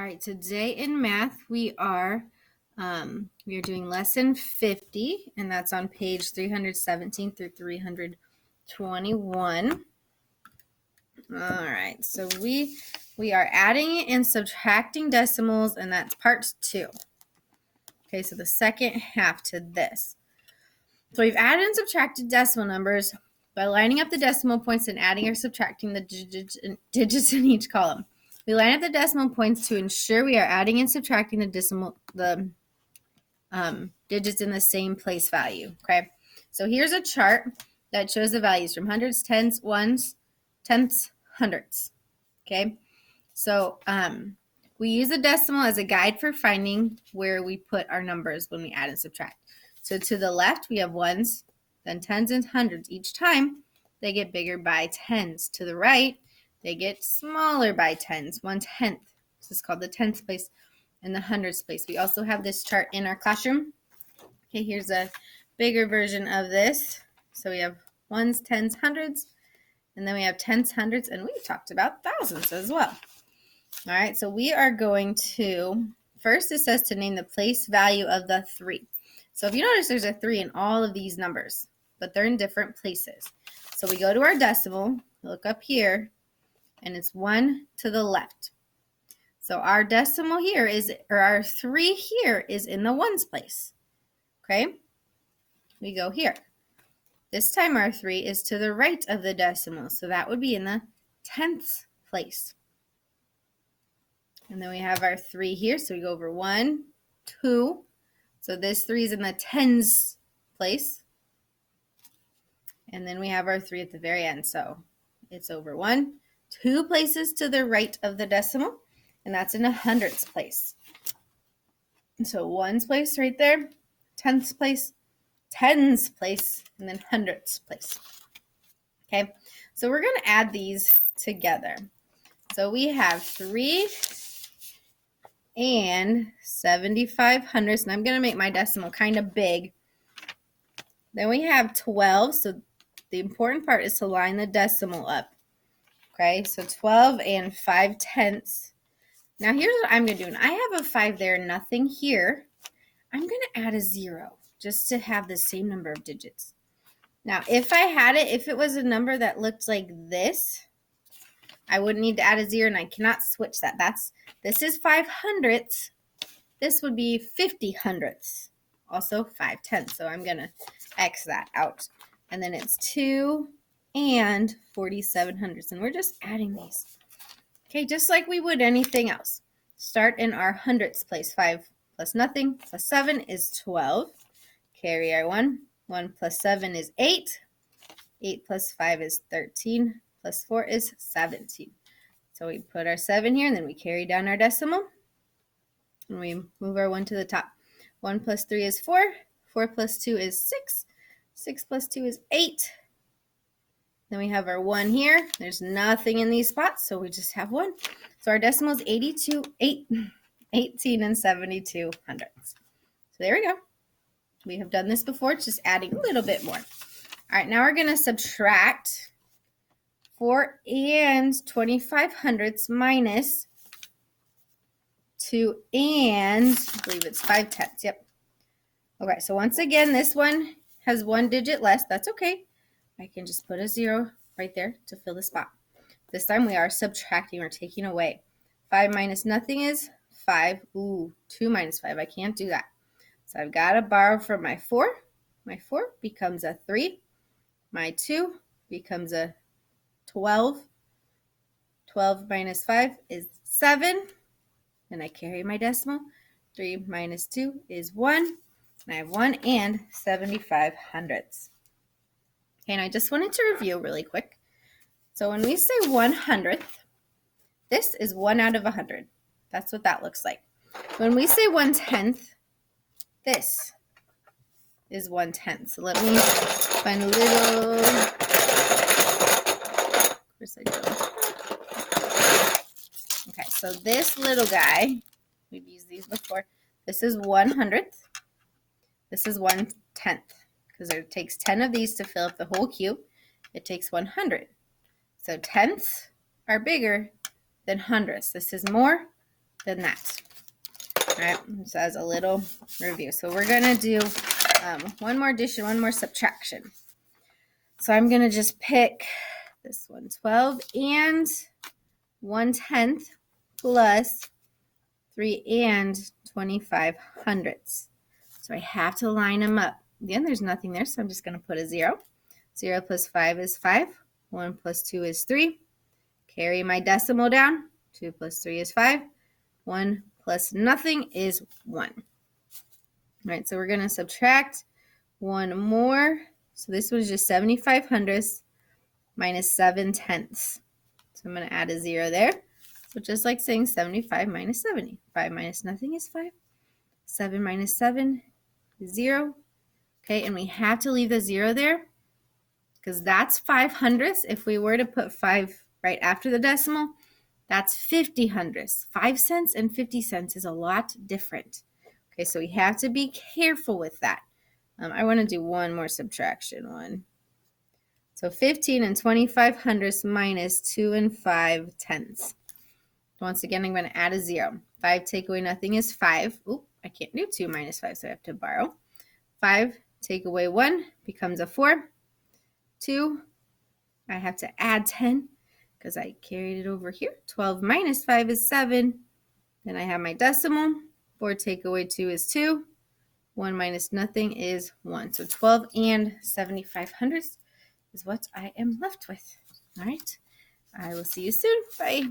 right, today in math we are doing lesson 50, and that's on page 317 through 321. All right, so we are adding and subtracting decimals, and that's part 2. Okay, so the second half to this. So we've added and subtracted decimal numbers by lining up the decimal points and adding or subtracting the digits in each column. We line up the decimal points to ensure we are adding and subtracting the digits in the same place value. Okay, so here's a chart that shows the values from hundreds, tens, ones, tenths, hundredths. Okay, so we use a decimal as a guide for finding where we put our numbers when we add and subtract. So to the left, we have ones, then tens and hundreds. Each time, they get bigger by tens. To the right, they get smaller by tens, 1/10. This is called the tenths place and the hundredths place. We also have this chart in our classroom. Okay, here's a bigger version of this. So we have ones, tens, hundreds, and then we have tens, hundreds, and we've talked about thousands as well. All right, so we are going to, first it says to name the place value of the 3. So if you notice, there's a 3 in all of these numbers, but they're in different places. So we go to our decimal, look up here, and it's 1 to the left. So our decimal here is, or our 3 here is in the ones place. Okay, we go here. This time our 3 is to the right of the decimal, so that would be in the tenths place. And then we have our 3 here, so we go over 1, 2. So this 3 is in the tens place. And then we have our 3 at the very end. So it's over 1, 2 places to the right of the decimal, and that's in a hundredths place. So ones place right there, tenths place, tens place, and then hundredths place. Okay, so we're going to add these together. So we have 3 and 75 hundredths, and I'm going to make my decimal kind of big. Then we have 12, so the important part is to line the decimal up. Okay, so 12 and 5/10. Now here's what I'm going to do. I have a 5 there, nothing here. I'm going to add a 0 just to have the same number of digits. Now if it was a number that looked like this, I wouldn't need to add a 0, and I cannot switch that. This is 5 hundredths. This would be 50 hundredths. Also 5/10. So I'm going to X that out. And then it's 2 and 47 hundredths. And we're just adding these. Okay, just like we would anything else. Start in our hundredths place. 5 plus nothing plus 7 is 12. Carry our 1. 1 plus 7 is 8. 8 plus 5 is 13. Plus 4 is 17. So we put our 7 here, and then we carry down our decimal. And we move our 1 to the top. 1 plus 3 is 4. 4 plus 2 is 6. 6 plus 2 is 8. Then we have our 1 here. There's nothing in these spots, so we just have 1. So our decimal is 18 and 72 hundredths. So there we go. We have done this before, just adding a little bit more. All right, now we're going to subtract 4 and 25 hundredths minus 2 and, I believe it's 5/10. Yep. Okay, so once again, this one has 1 digit less. That's okay. I can just put a 0 right there to fill the spot. This time we are subtracting or taking away. 5 minus nothing is 5. Ooh, 2 minus 5. I can't do that. So I've got to borrow from my 4. My 4 becomes a 3. My 2 becomes a 12. 12 minus 5 is 7. And I carry my decimal. 3 minus 2 is 1. And I have 1 and 75 hundredths. Okay, and I just wanted to review really quick. So when we say 1/100th, this is 1 out of 100. That's what that looks like. When we say 1/10th, this is 1/10. So let me find a little. Of course I don't. Okay, so this little guy, we've used these before. This is 1/100th. This is 1/10th. Because it takes 10 of these to fill up the whole cube. It takes 100. So tenths are bigger than hundredths. This is more. than that. All right, so as a little review. So we're going to do one more addition, one more subtraction. So I'm going to just pick this one, 12 and 1/10 plus 3 and 25 hundredths. So I have to line them up. Again, there's nothing there, so I'm just going to put a 0. 0 plus 5 is 5. 1 plus 2 is 3. Carry my decimal down. 2 plus 3 is 5. 1 plus nothing is 1. All right, so we're going to subtract one more. So this was just 75 hundredths minus 7/10. So I'm going to add a 0 there. So just like saying 75 minus 70. 5 minus nothing is 5. 7 minus 7 is 0. Okay, and we have to leave the 0 there because that's 5 hundredths. If we were to put 5 right after the decimal, that's 50 hundredths. 5 cents and 50 cents is a lot different. Okay, so we have to be careful with that. I want to do one more subtraction. So 15 and 25 hundredths minus 2 and 5 tenths. Once again, I'm going to add a 0. 5 take away nothing is 5. Oop, I can't do 2 minus 5, so I have to borrow. 5 take away 1 becomes a 4. 2, I have to add 10 because I carried it over here. 12 minus 5 is 7. Then I have my decimal. 4 take away 2 is 2. 1 minus nothing is 1. So 12 and 75 hundredths is what I am left with. All right. I will see you soon. Bye.